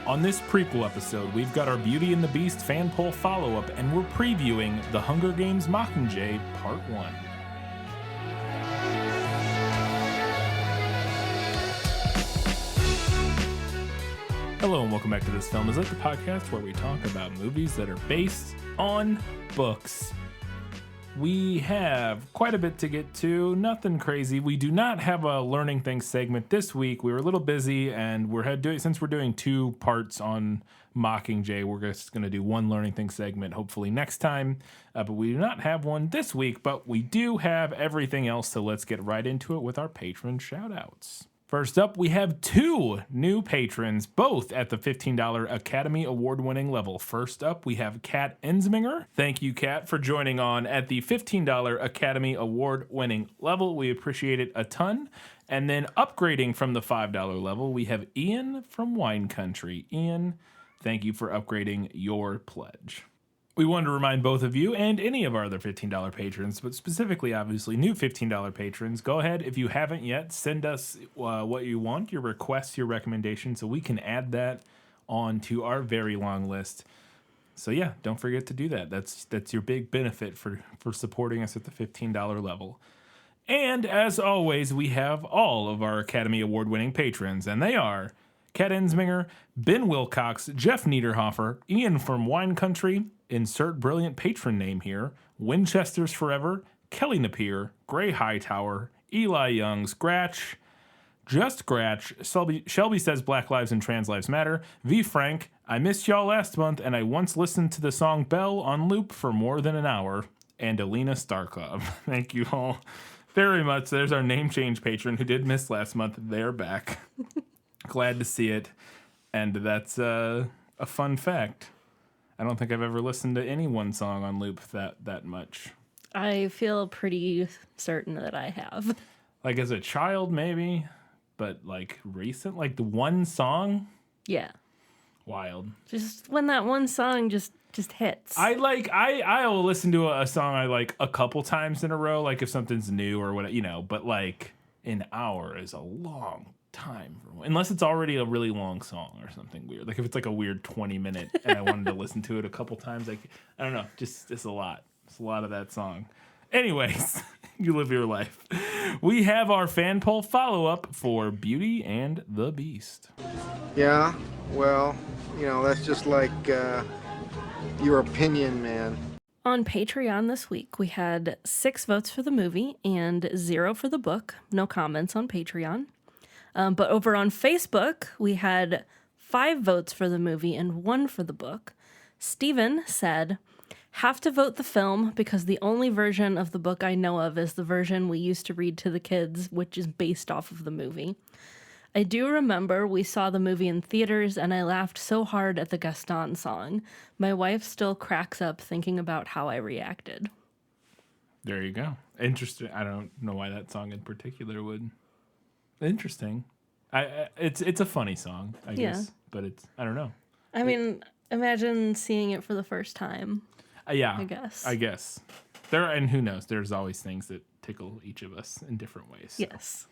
On this prequel episode, we've got our Beauty and the Beast fan poll follow-up, and we're previewing The Hunger Games Mockingjay Part 1. Hello and welcome back to This Film Is It, the podcast where we talk about movies that are based on books. We have quite a bit to get to, nothing crazy. We do not have a Learning Things segment this week. We were a little busy, and since we're doing two parts on Mockingjay, we're just going to do one Learning Things segment hopefully next time. But we do not have one this week, but we do have everything else, so let's get right into it with our patron shoutouts. First up, we have two new patrons, both at the $15 Academy Award-winning level. First up, we have Kat Ensminger. Thank you, Kat, for joining on at the $15 Academy Award-winning level. We appreciate it a ton. And then upgrading from the $5 level, we have Ian from Wine Country. Ian, thank you for upgrading your pledge. We wanted to remind both of you and any of our other $15 patrons, but specifically, obviously, new $15 patrons, go ahead, if you haven't yet, send us what you want, your requests, your recommendations, so we can add that on to our very long list. So yeah, don't forget to do that. That's your big benefit for supporting us at the $15 level. And as always, we have all of our Academy Award-winning patrons, and they are Kat Ensminger, Ben Wilcox, Jeff Niederhofer, Ian from Wine Country, insert brilliant patron name here, Winchester's Forever, Kelly Napier, Gray Hightower, Eli Young, Scratch, Just Scratch, Shelby says Black Lives and Trans Lives Matter, V. Frank, I missed y'all last month and I once listened to the song Bell on loop for more than an hour, and Alina Starclub. Thank you all very much. There's our name change patron who did miss last month. They're back. Glad to see it. And that's a fun fact. I don't think I've ever listened to any one song on loop that much. I feel pretty certain that I have. Like as a child, maybe, but like recent, like the one song. Yeah. Wild. Just when that one song just hits. I'll listen to a song I like a couple times in a row, like if something's new or whatever, but like an hour is a long time unless it's already a really long song or something weird, like if it's like a weird 20-minute and I wanted to listen to it a couple times, like I don't know, just it's a lot of that song. Anyways, you live your life. We have our fan poll follow-up for Beauty and the Beast. Yeah, well, that's just like your opinion, man. On Patreon this week, we had 6 votes for the movie and 0 for the book. No comments on Patreon. But over on Facebook, we had 5 votes for the movie and 1 for the book. Steven said, have to vote the film because the only version of the book I know of is the version we used to read to the kids, which is based off of the movie. I do remember we saw the movie in theaters and I laughed so hard at the Gaston song. My wife still cracks up thinking about how I reacted. There you go. Interesting. I don't know why that song in particular would... Interesting. It's a funny song, I guess, but I don't know. I mean, imagine seeing it for the first time. Yeah, I guess. And who knows? There's always things that tickle each of us in different ways. So. Yes.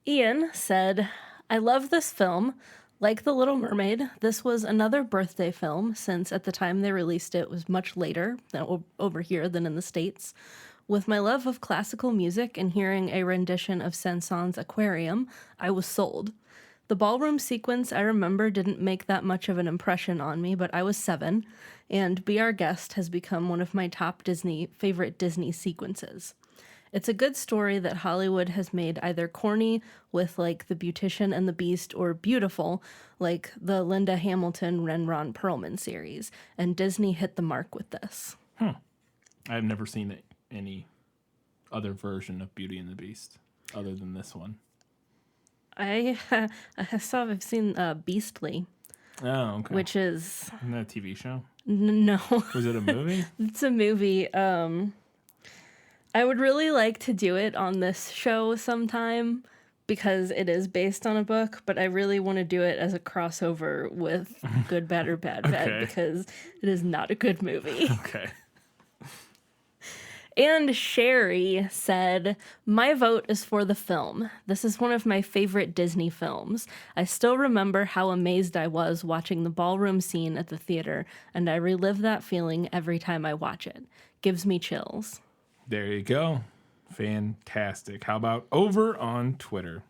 Ian said, I love this film. Like The Little Mermaid, this was another birthday film since at the time they released it was much later over here than in the States. With my love of classical music and hearing a rendition of Saint-Saëns' Aquarium, I was sold. The ballroom sequence I remember didn't make that much of an impression on me, but I was 7, and Be Our Guest has become one of my top favorite Disney sequences. It's a good story that Hollywood has made either corny with like The Beautician and the Beast or beautiful like the Linda Hamilton and Ron Perlman series, and Disney hit the mark with this. I've never seen it. Any other version of Beauty and the Beast other than this one? I've seen Beastly. Oh, okay. Which is... Isn't that a TV show? No. Was it a movie? It's a movie. I would really like to do it on this show sometime because it is based on a book, but I really want to do it as a crossover with Good, Bad, or Bad, Bad because it is not a good movie. Okay. And Sherry said, my vote is for the film. This is one of my favorite Disney films. I still remember how amazed I was watching the ballroom scene at the theater, and I relive that feeling every time I watch it. Gives me chills. There you go. Fantastic. How about over on Twitter?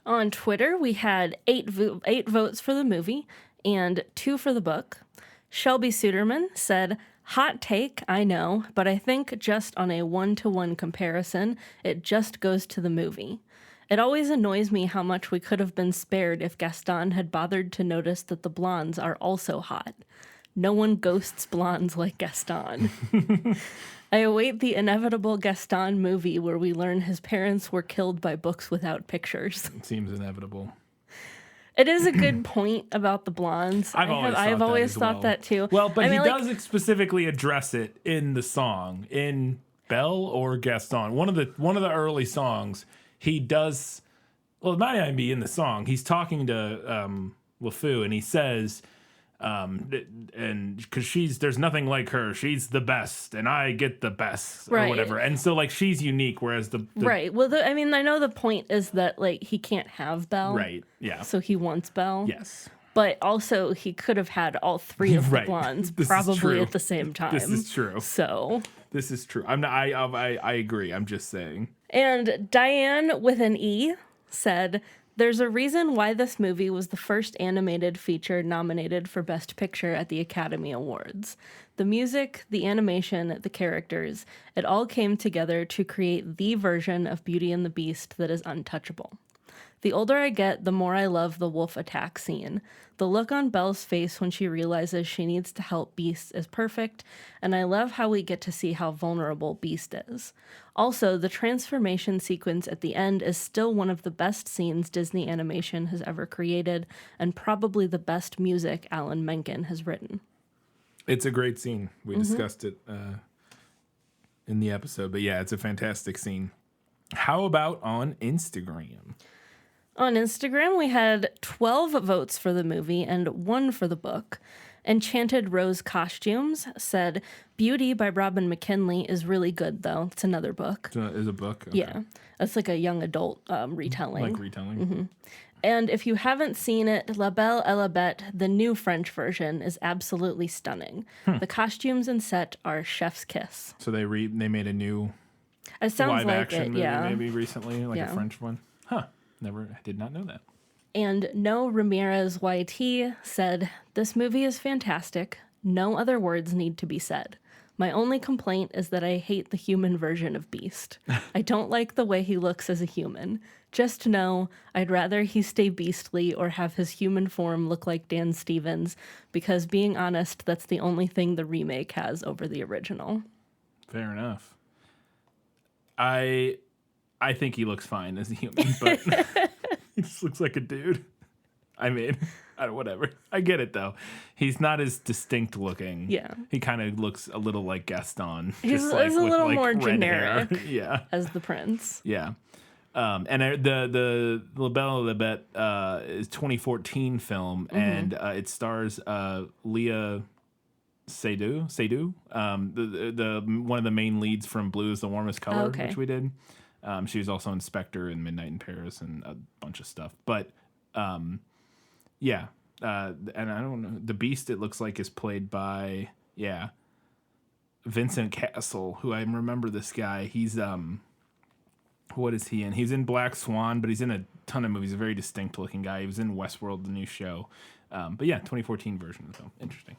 On Twitter, we had 8 votes for the movie and 2 for the book. Shelby Suderman said, hot take, I know, but I think just on a 1-to-1 comparison, it just goes to the movie. It always annoys me how much we could have been spared if Gaston had bothered to notice that the blondes are also hot. No one ghosts blondes like Gaston. I await the inevitable Gaston movie where we learn his parents were killed by books without pictures. It seems inevitable. It is a good point about the blondes. I've always thought that too. Well, but he does specifically address it in the song, in Belle or Gaston. One of the early songs, he does. Well, it might not even be in the song. He's talking to LeFou, and he says, and because there's nothing like her, she's the best, and I get the best, or whatever. And so like she's unique, whereas the right. Well, I mean, I know the point is that like he can't have Belle, right? Yeah. So he wants Belle. Yes. But also he could have had all 3 of the blondes probably at the same time. This is true. So this is true. I agree. I'm just saying. And Diane with an E said, there's a reason why this movie was the first animated feature nominated for Best Picture at the Academy Awards. The music, the animation, the characters, it all came together to create the version of Beauty and the Beast that is untouchable. The older I get, the more I love the wolf attack scene. The look on Belle's face when she realizes she needs to help Beast is perfect, and I love how we get to see how vulnerable Beast is. Also, the transformation sequence at the end is still one of the best scenes Disney animation has ever created, and probably the best music Alan Menken has written. It's a great scene. We discussed it in the episode, but yeah, it's a fantastic scene. How about on Instagram? On Instagram, we had 12 votes for the movie and 1 for the book. Enchanted Rose Costumes said, Beauty by Robin McKinley is really good, though. It's another book. Is a book? Okay. Yeah. It's like a young adult retelling. Like retelling? And if you haven't seen it, La Belle et la Bête, the new French version, is absolutely stunning. The costumes and set are chef's kiss. So they made a new It sounds live like action movie yeah. maybe recently, like Yeah. a French one? Huh. I did not know that. And No Ramirez YT said, this movie is fantastic. No other words need to be said. My only complaint is that I hate the human version of Beast. I don't like the way he looks as a human. Just know, I'd rather he stay beastly or have his human form look like Dan Stevens, because being honest, that's the only thing the remake has over the original. Fair enough. I think he looks fine as a human, but he just looks like a dude. I mean, whatever. I get it, though. He's not as distinct looking. Yeah. He kind of looks a little like Gaston. He's just a little more red generic hair. Yeah. as the prince. Yeah. And the La Belle et la Bête is 2014 film, and it stars Leah Seydoux, the one of the main leads from Blue is the Warmest Color, which we did. She was also in Spectre and Midnight in Paris and a bunch of stuff. But yeah, and I don't know, the Beast, it looks like, is played by Vincent Cassel, who I remember this guy. He's what is he in? He's in Black Swan, but he's in a ton of movies. A very distinct looking guy. He was in Westworld, the new show. But yeah, 2014 version of the film. Interesting.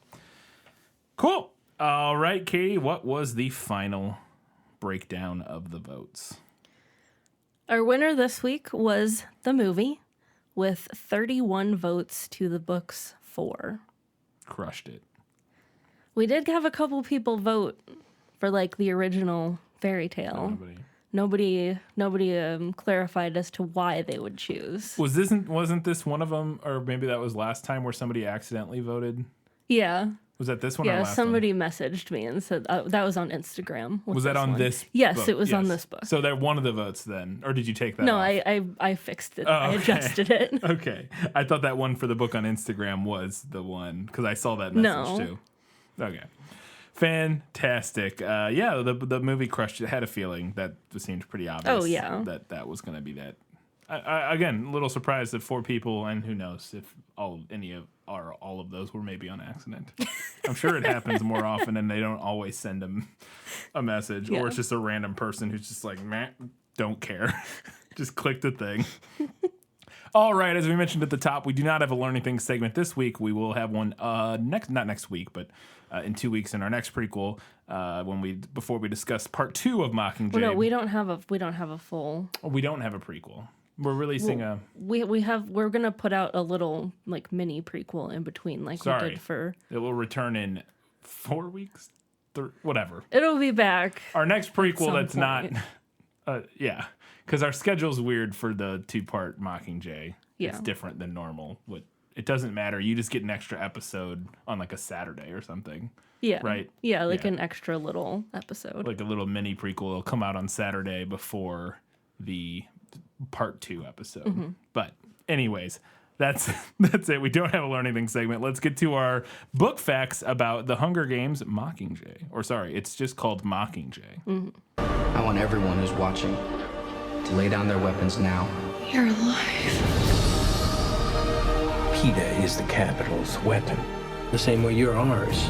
Cool. All right, Katie, what was the final breakdown of the votes? Our winner this week was the movie, with 31 votes to the book's 4. Crushed it. We did have a couple people vote for like the original fairy tale. Nobody clarified as to why they would choose. Wasn't this one of them, or maybe that was last time where somebody accidentally voted? Yeah. Was that this one or Yeah, last somebody one? messaged me and said that was on Instagram. Was that on this Yes, book? it was on this book. So they're one of the votes then, or did you take that No, off? I fixed it. Oh, I adjusted it. Okay. I thought that one for the book on Instagram was the one, because I saw that message too. Okay. Fantastic. Yeah, the movie crushed it. Had a feeling that seemed pretty obvious. Oh, yeah. That was going to be that. Again, a little surprised that 4 people, and who knows if all of those were maybe on accident. I'm sure it happens more often, and they don't always send them a message, or it's just a random person who's just like, meh, don't care. Just click the thing. All right, as we mentioned at the top, we do not have a Learning Things segment this week. We will have one not next week, but in 2 weeks in our next prequel, before we discuss part 2 of Mockingjay. Well, no, we don't have a full. We don't have a prequel. We're releasing We're gonna put out a little like mini prequel in between, like we did for. It will return in 4 weeks, whatever. It'll be back. Our next prequel that's point. not, because our schedule's weird for the 2-part Mockingjay. Yeah. It's different than normal. It doesn't matter. You just get an extra episode on like a Saturday or something. Yeah. Right? Yeah, an extra little episode. Like a little mini prequel. It'll come out on Saturday before the part 2 episode. Mm-hmm. But anyways, that's it. We don't have a Learning Things segment. Let's get to our book facts about The Hunger Games Mockingjay. Or sorry, it's just called Mockingjay. Mm-hmm. I want everyone who's watching to lay down their weapons now. You're alive. PETA is the capital's weapon, the same way you're ours.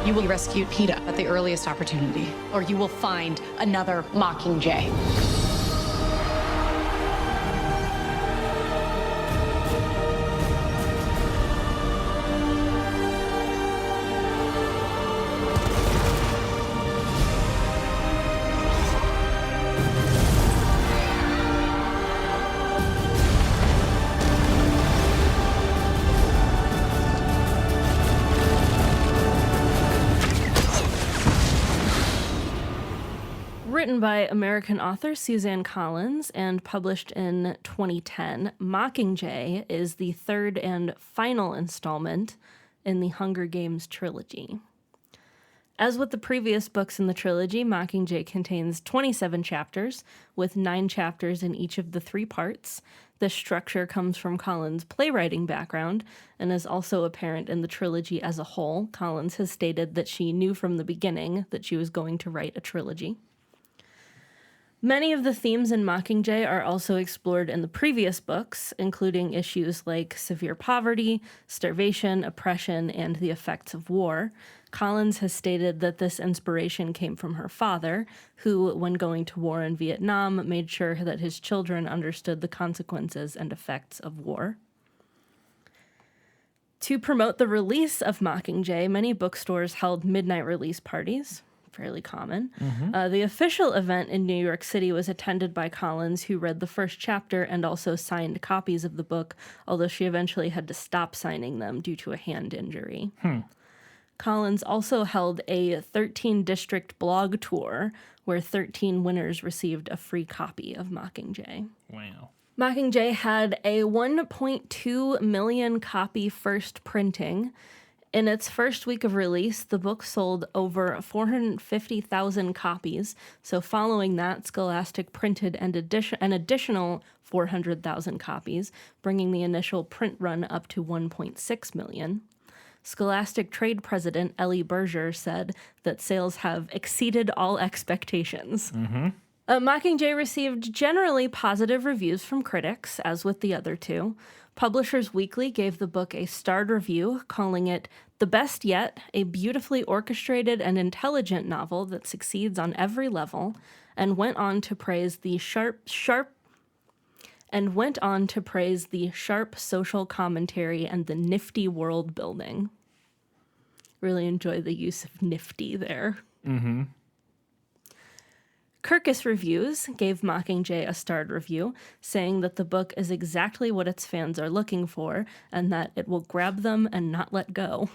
You will rescue PETA at the earliest opportunity, or you will find another Mockingjay. Written by American author Suzanne Collins and published in 2010, Mockingjay is the third and final installment in the Hunger Games trilogy. As with the previous books in the trilogy, Mockingjay contains 27 chapters, with 9 chapters in each of the 3 parts. This structure comes from Collins' playwriting background and is also apparent in the trilogy as a whole. Collins has stated that she knew from the beginning that she was going to write a trilogy. Many of the themes in Mockingjay are also explored in the previous books, including issues like severe poverty, starvation, oppression, and the effects of war. Collins has stated that this inspiration came from her father, who, when going to war in Vietnam, made sure that his children understood the consequences and effects of war. To promote the release of Mockingjay, many bookstores held midnight release parties. Fairly common. Mm-hmm. The official event in New York City was attended by Collins, who read the first chapter and also signed copies of the book, although she eventually had to stop signing them due to a hand injury. Collins also held a 13-district blog tour where 13 winners received a free copy of Mockingjay. Wow. Mockingjay had a 1.2 million copy first printing. In its first week of release, the book sold over 450,000 copies. So following that, Scholastic printed an additional 400,000 copies, bringing the initial print run up to 1.6 million. Scholastic trade president Ellie Berger said that sales have exceeded all expectations. Mm-hmm. Mockingjay received generally positive reviews from critics, as with the other 2. Publishers Weekly gave the book a starred review, calling it the best yet, a beautifully orchestrated and intelligent novel that succeeds on every level, and went on to praise the sharp social commentary and the nifty world building. Really enjoy the use of nifty there. Mm-hmm. Kirkus Reviews gave Mockingjay a starred review, saying that the book is exactly what its fans are looking for, and that it will grab them and not let go.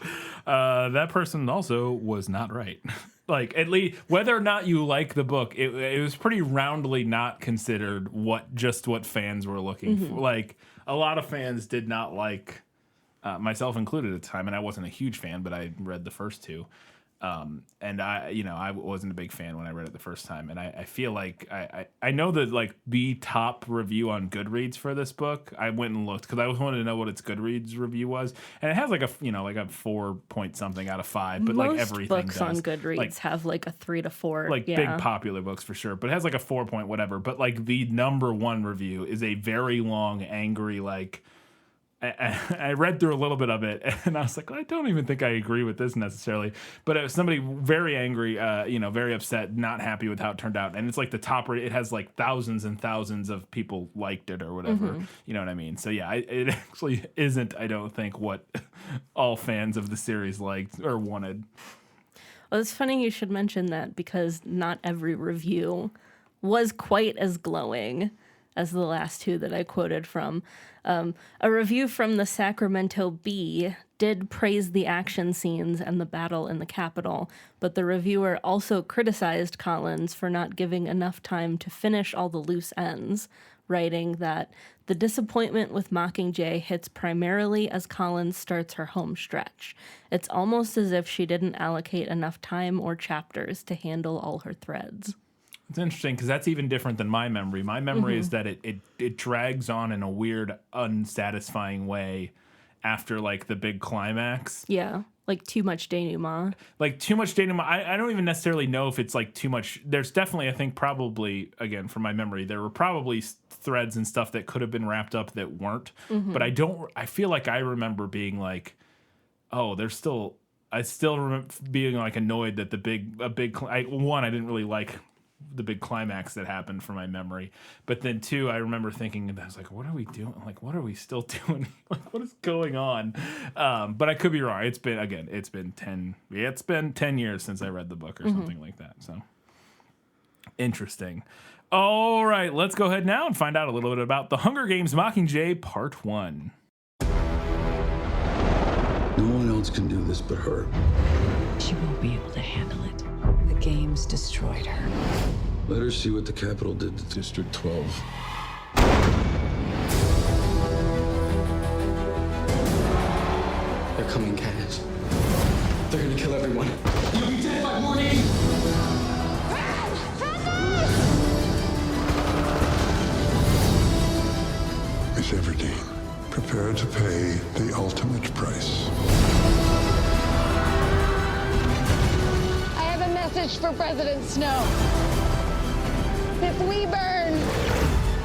That person also was not right. Like, at least, whether or not you like the book, it was pretty roundly not considered what fans were looking for. Like, a lot of fans did not like, myself included at the time, and I wasn't a huge fan, but I read the first 2. And I wasn't a big fan when I read it the first time, and I feel like I know that like the top review on Goodreads for this book. I went and looked because I wanted to know what its Goodreads review was, and it has like a 4 point something out of 5. But Most like everything books does. on Goodreads like, have like a 3 to 4, like big popular books for sure. But it has like a 4 point whatever. But like the number 1 review is a very long, angry like. I read through a little bit of it, and I was like, I don't even think I agree with this necessarily. But it was somebody very angry, very upset, not happy with how it turned out. And it's like the top rate. It has like thousands and thousands of people liked it or whatever. You know what I mean? So yeah, it actually isn't, I don't think, what all fans of the series liked or wanted. Well, it's funny you should mention that because not every review was quite as glowing as the last 2 that I quoted from. A review from the Sacramento Bee did praise the action scenes and the battle in the Capitol, but the reviewer also criticized Collins for not giving enough time to finish all the loose ends, writing that the disappointment with Mockingjay hits primarily as Collins starts her home stretch. It's almost as if she didn't allocate enough time or chapters to handle all her threads. It's interesting because that's even different than my memory. My memory is that it drags on in a weird, unsatisfying way after like the big climax. Yeah, like too much denouement. Like too much denouement. I don't even necessarily know if it's like too much. There's definitely, I think, probably, again, from my memory, there were probably threads and stuff that could have been wrapped up that weren't. But I feel like I remember being like, oh, I still remember being like annoyed that I didn't really like the big climax that happened from my memory. But then 2, I remember thinking, I was like, what are we doing? Like, what are we still doing? Like, what is going on? But I could be wrong. It's been 10 years since I read the book or something like that. So interesting. All right, let's go ahead now and find out a little bit about The Hunger Games Mockingjay Part 1. No one else can do this but her. She won't be able to handle it. The games destroyed her. Let her see what the Capitol did to District 12. They're coming, Candace. They're gonna kill everyone. You'll be dead by morning! Miss Everdeen, prepare to pay the ultimate price. I have a message for President Snow. If we burn,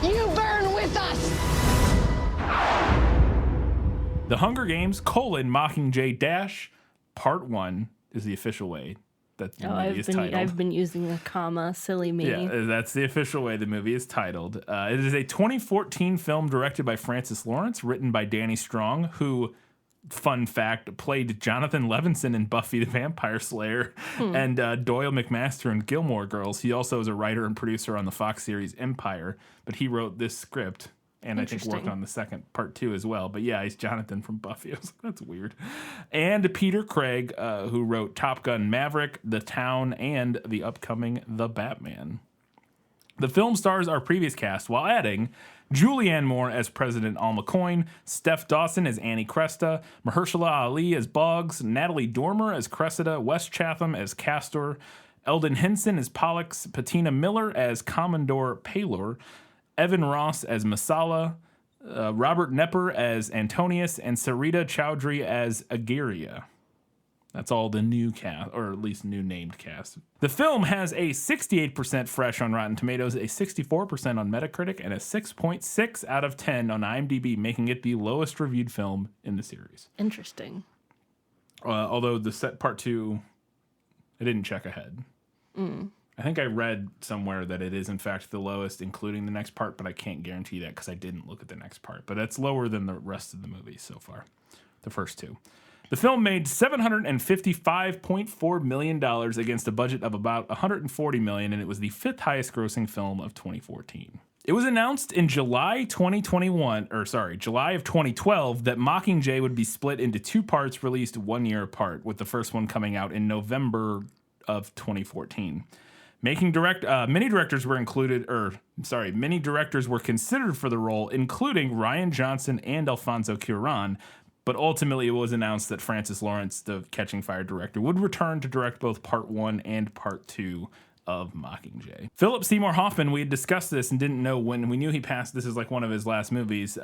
you burn with us. The Hunger Games, Mockingjay Dash, Part 1 is the official way that the movie is titled. I've been using the comma, silly me. Yeah, that's the official way the movie is titled. It is a 2014 film directed by Francis Lawrence, written by Danny Strong, who, fun fact, played Jonathan Levinson in Buffy the Vampire Slayer and Doyle McMaster in Gilmore Girls. He also is a writer and producer on the Fox series Empire, but he wrote this script. And I think worked on the second part 2 as well. But yeah, he's Jonathan from Buffy. I was like, that's weird. And Peter Craig, who wrote Top Gun Maverick, The Town, and the upcoming The Batman. The film stars our previous cast while adding Julianne Moore as President Alma Coin, Steph Dawson as Annie Cresta, Mahershala Ali as Boggs, Natalie Dormer as Cressida, Wes Chatham as Castor, Eldon Henson as Pollux, Patina Miller as Commodore Paylor, Evan Ross as Masala, Robert Nepper as Antonius, and Sarita Chowdhury as Agiria. That's all the new cast, or at least new named cast. The film has a 68% fresh on Rotten Tomatoes, a 64% on Metacritic, and a 6.6 out of 10 on IMDb, making it the lowest reviewed film in the series. Interesting. Although the set part 2, I didn't check ahead. I think I read somewhere that it is, in fact, the lowest, including the next part, but I can't guarantee that because I didn't look at the next part. But it's lower than the rest of the movie so far, the first 2. The film made $755.4 million against a budget of about $140 million, and it was the 5th highest grossing film of 2014. It was announced in July of 2012 that Mockingjay would be split into 2 parts released 1 year apart, with the first one coming out in November of 2014. Many directors were considered for the role, including Rian Johnson and Alfonso Cuarón, But ultimately, it was announced that Francis Lawrence, the Catching Fire director, would return to direct both Part 1 and Part 2 of Mockingjay. Philip Seymour Hoffman, we had discussed this and didn't know when we knew he passed. This is like one of his last movies.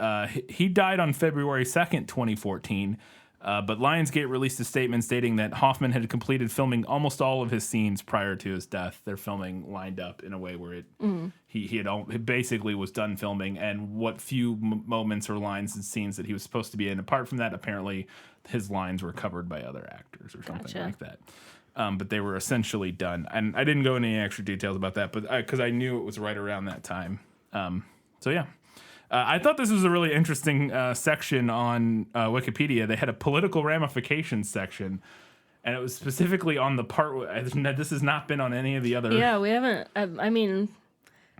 He died on February 2nd, 2014. But Lionsgate released a statement stating that Hoffman had completed filming almost all of his scenes prior to his death. Their filming lined up in a way where he basically was done filming, and what few moments or lines and scenes that he was supposed to be in. Apart from that, apparently his lines were covered by other actors or something like that. But they were essentially done. And I didn't go into any extra details about that, but because I knew it was right around that time. So yeah. I thought this was a really interesting section on Wikipedia. They had a political ramifications section, and it was specifically on the part this has not been on any of the other. Yeah, we haven't. I mean,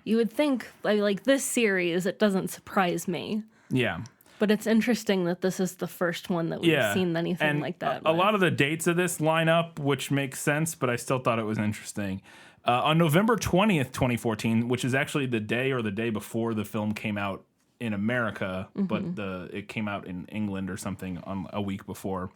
you would think like this series, it doesn't surprise me. Yeah. But it's interesting that this is the first one that we've seen anything like that. A lot of the dates of this line up, which makes sense, but I still thought it was interesting. On November 20th, 2014, which is actually the day or the day before the film came out in America, but it came out in England or something on a week before.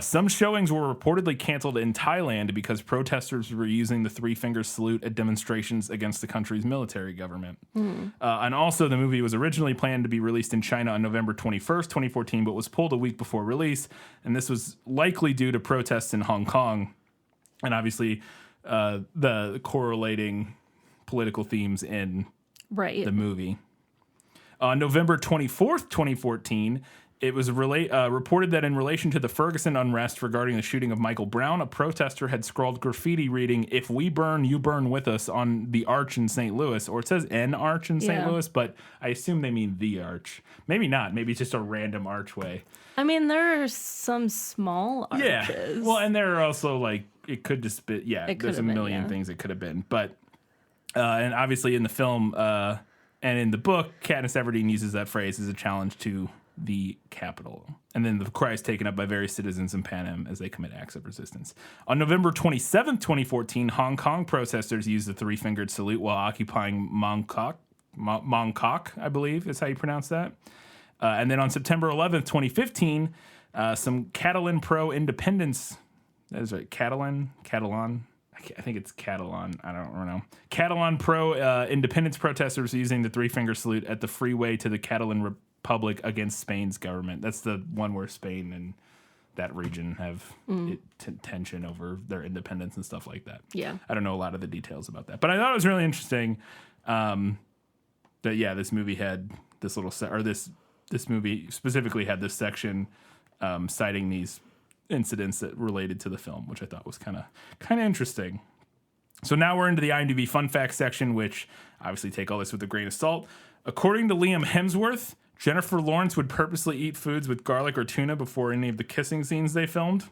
Some showings were reportedly canceled in Thailand because protesters were using the three-finger salute at demonstrations against the country's military government. And also, the movie was originally planned to be released in China on November 21st, 2014, but was pulled a week before release. And this was likely due to protests in Hong Kong. And obviously, the correlating political themes in the movie. On November 24th, 2014, it was reported that in relation to the Ferguson unrest regarding the shooting of Michael Brown, a protester had scrawled graffiti reading, "If we burn, you burn with us," on the arch in St. Louis. Or it says an arch in St. Louis, but I assume they mean the arch. Maybe not. Maybe it's just a random archway. I mean, there are some small arches. Yeah. Well, and there are also, like, it could just be, there's a million things it could have been. But, and obviously in the film, and in the book, Katniss Everdeen uses that phrase as a challenge to the Capitol. And then the cry is taken up by various citizens in Panem as they commit acts of resistance. On November 27th, 2014, Hong Kong protesters used the three-fingered salute while occupying Mongkok, I believe is how you pronounce that. And then on September 11th, 2015, some Catalan pro-independence, that is right, Catalan, I think it's Catalan. I don't know. Catalan pro-independence protesters using the three-finger salute at the freeway to the Catalan Republic against Spain's government. That's the one where Spain and that region have tension over their independence and stuff like that. Yeah. I don't know a lot of the details about that. But I thought it was really interesting that, this movie had this little... this movie specifically had this section citing these incidents that related to the film, which I thought was kind of interesting. So now we're into the IMDb fun facts section, which obviously take all this with a grain of salt. According to Liam Hemsworth, Jennifer Lawrence would purposely eat foods with garlic or tuna before any of the kissing scenes they filmed.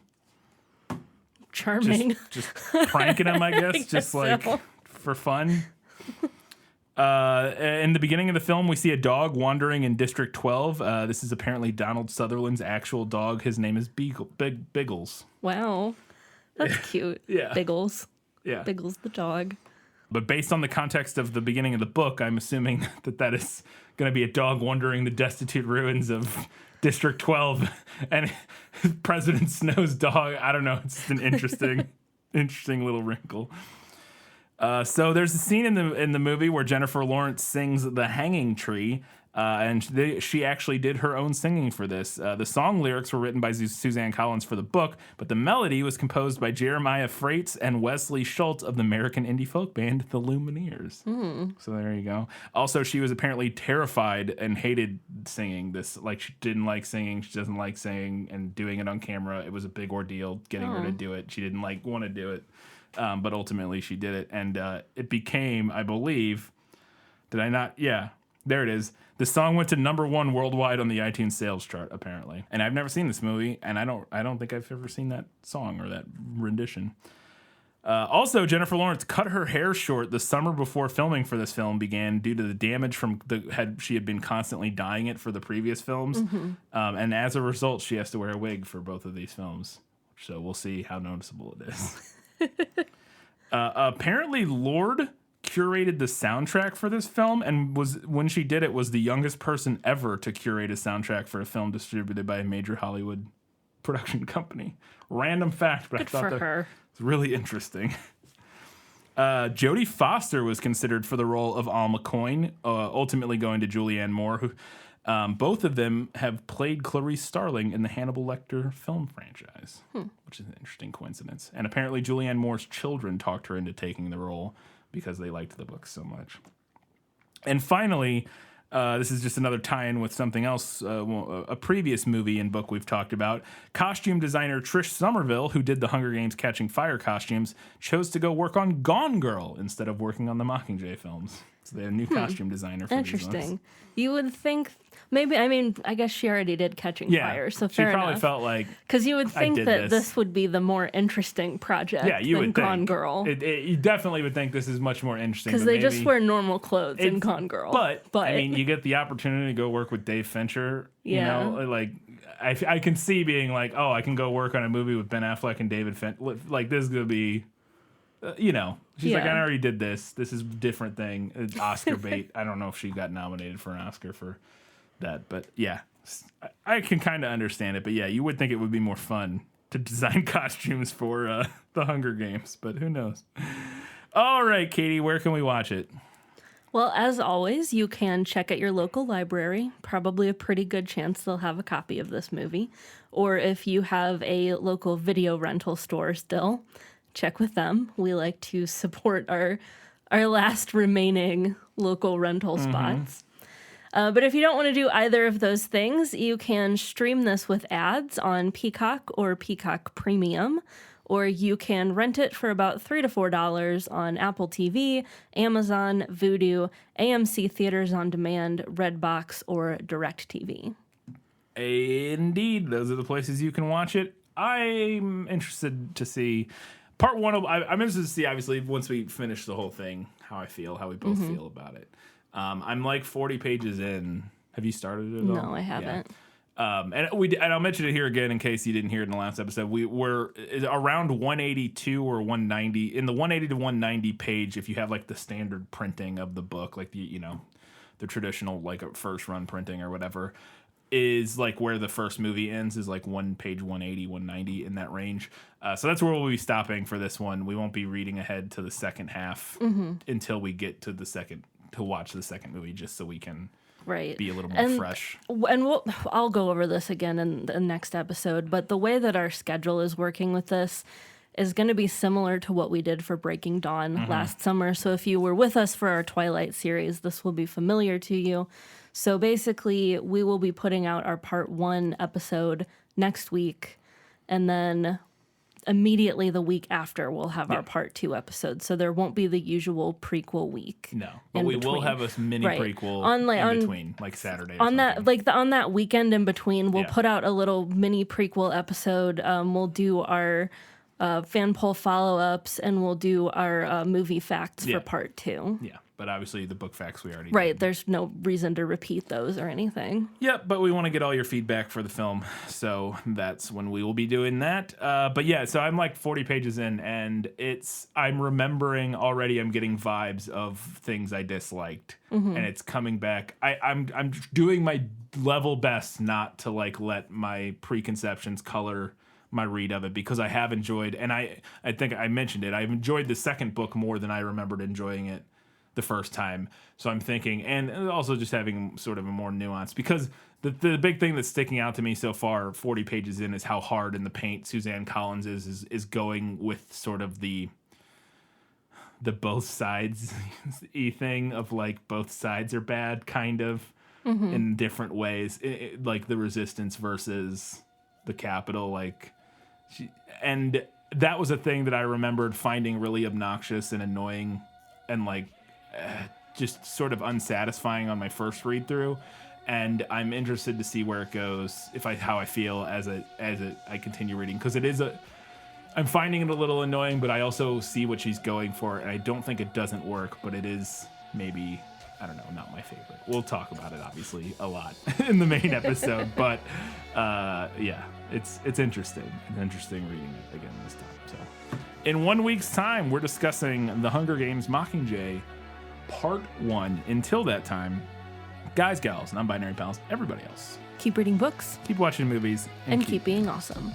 Charming. Just pranking him, I guess, just like so. For fun. In the beginning of the film, we see a dog wandering in District 12. This is apparently Donald Sutherland's actual dog. His name is Biggles. Wow. That's cute. Yeah. Biggles. Yeah. Biggles the dog. But based on the context of the beginning of the book, I'm assuming that is going to be a dog wandering the destitute ruins of District 12. And President Snow's dog, I don't know, it's just an interesting little wrinkle. So there's a scene in the movie where Jennifer Lawrence sings "The Hanging Tree," and she actually did her own singing for this. The song lyrics were written by Suzanne Collins for the book, but the melody was composed by Jeremiah Freites and Wesley Schultz of the American indie folk band The Lumineers. So there you go. Also, she was apparently terrified and hated singing this. Like, she didn't like singing, she doesn't like singing, and doing it on camera, it was a big ordeal getting her to do it. She didn't want to do it. But ultimately she did it, and it became, I believe, did I not? Yeah, there it is. The song went to #1 worldwide on the iTunes sales chart, apparently. And I've never seen this movie, and I don't think I've ever seen that song or that rendition. Also, Jennifer Lawrence cut her hair short the summer before filming for this film began due to the damage from she had been constantly dyeing it for the previous films, and as a result, she has to wear a wig for both of these films. So we'll see how noticeable it is. Apparently, Lord curated the soundtrack for this film, and when she did it, was the youngest person ever to curate a soundtrack for a film distributed by a major Hollywood production company. Random fact, but Good I thought for her. it's really interesting. Jodie Foster was considered for the role of Alma Coyne, ultimately going to Julianne Moore, who both of them have played Clarice Starling in the Hannibal Lecter film franchise, which is an interesting coincidence. And apparently Julianne Moore's children talked her into taking the role because they liked the book so much. And finally, this is just another tie-in with something else, a previous movie and book we've talked about. Costume designer Trish Somerville, who did the Hunger Games Catching Fire costumes, chose to go work on Gone Girl instead of working on the Mockingjay films. So they're a new costume designer for these ones. Interesting. You would think I guess she already did Catching Fire, so fair enough. She probably felt like, because you would think that this would be the more interesting project than Gone Girl. You definitely would think this is much more interesting. Because they just wear normal clothes in Gone Girl. But, I mean, you get the opportunity to go work with Dave Fincher. Yeah. You know, like, I can see being like, oh, I can go work on a movie with Ben Affleck and David Fincher. Like, this is going to be... she's like, I already did this. This is a different thing. It's Oscar bait. I don't know if she got nominated for an Oscar for that, but yeah, I can kind of understand it. But yeah, you would think it would be more fun to design costumes for the Hunger Games, but who knows? All right, Katie, where can we watch it? Well, as always, you can check at your local library. Probably a pretty good chance they'll have a copy of this movie. Or if you have a local video rental store still, check with them. We like to support our last remaining local rental spots. But if you don't want to do either of those things, you can stream this with ads on Peacock or Peacock Premium, or you can rent it for about $3 to $4 on Apple TV, Amazon, Vudu, AMC Theaters on Demand, Redbox, or DirecTV. Indeed, those are the places you can watch it. I'm interested to see... Part one, I'm interested to see, obviously, once we finish the whole thing, how we both feel about it. I'm like 40 pages in. Have you started it at all? No, I haven't. Yeah. And I'll mention it here again in case you didn't hear it in the last episode. We were around 182 or 190. In the 180 to 190 page, if you have like the standard printing of the book, like the traditional like first run printing or whatever, is like where the first movie ends, is like page 180, 190 in that range. So that's where we'll be stopping for this one. We won't be reading ahead to the second half until we get to watch the second movie, just so we can be a little more fresh. And I'll go over this again in the next episode, but the way that our schedule is working with this is going to be similar to what we did for Breaking Dawn last summer. So if you were with us for our Twilight series, this will be familiar to you. So basically, we will be putting out our part 1 episode next week, and then immediately the week after, we'll have our part 2 episode. So there won't be the usual prequel week. No, but we will have a mini prequel in between, like Saturday. On that weekend in between, we'll put out a little mini prequel episode. We'll do our fan poll follow-ups, and we'll do our movie facts for part 2. Yeah. But obviously the book facts we already did. There's no reason to repeat those or anything. Yep, but we want to get all your feedback for the film, so that's when we will be doing that. But yeah, so I'm like 40 pages in, and I'm remembering already. I'm getting vibes of things I disliked, and it's coming back. I'm doing my level best not to like let my preconceptions color my read of it, because I have enjoyed, and I think I mentioned it, I've enjoyed the second book more than I remembered enjoying it the first time. So I'm thinking, and also just having sort of a more nuance, because the big thing that's sticking out to me so far, 40 pages in, is how hard in the paint Suzanne Collins is going with sort of the both sides thing of like both sides are bad kind of in different ways, like the resistance versus the Capitol, like and that was a thing that I remembered finding really obnoxious and annoying and like just sort of unsatisfying on my first read through, and I'm interested to see where it goes, how I feel as I continue reading, because I'm finding it a little annoying, but I also see what she's going for, and I don't think it doesn't work, but it is maybe, I don't know, not my favorite. We'll talk about it obviously a lot in the main episode, but yeah, it's interesting. It's interesting reading it again this time. So in 1 week's time, we're discussing The Hunger Games Mockingjay Part 1. Until that time, guys, gals, non-binary pals, everybody else. Keep reading books Keep watching movies. and keep being awesome.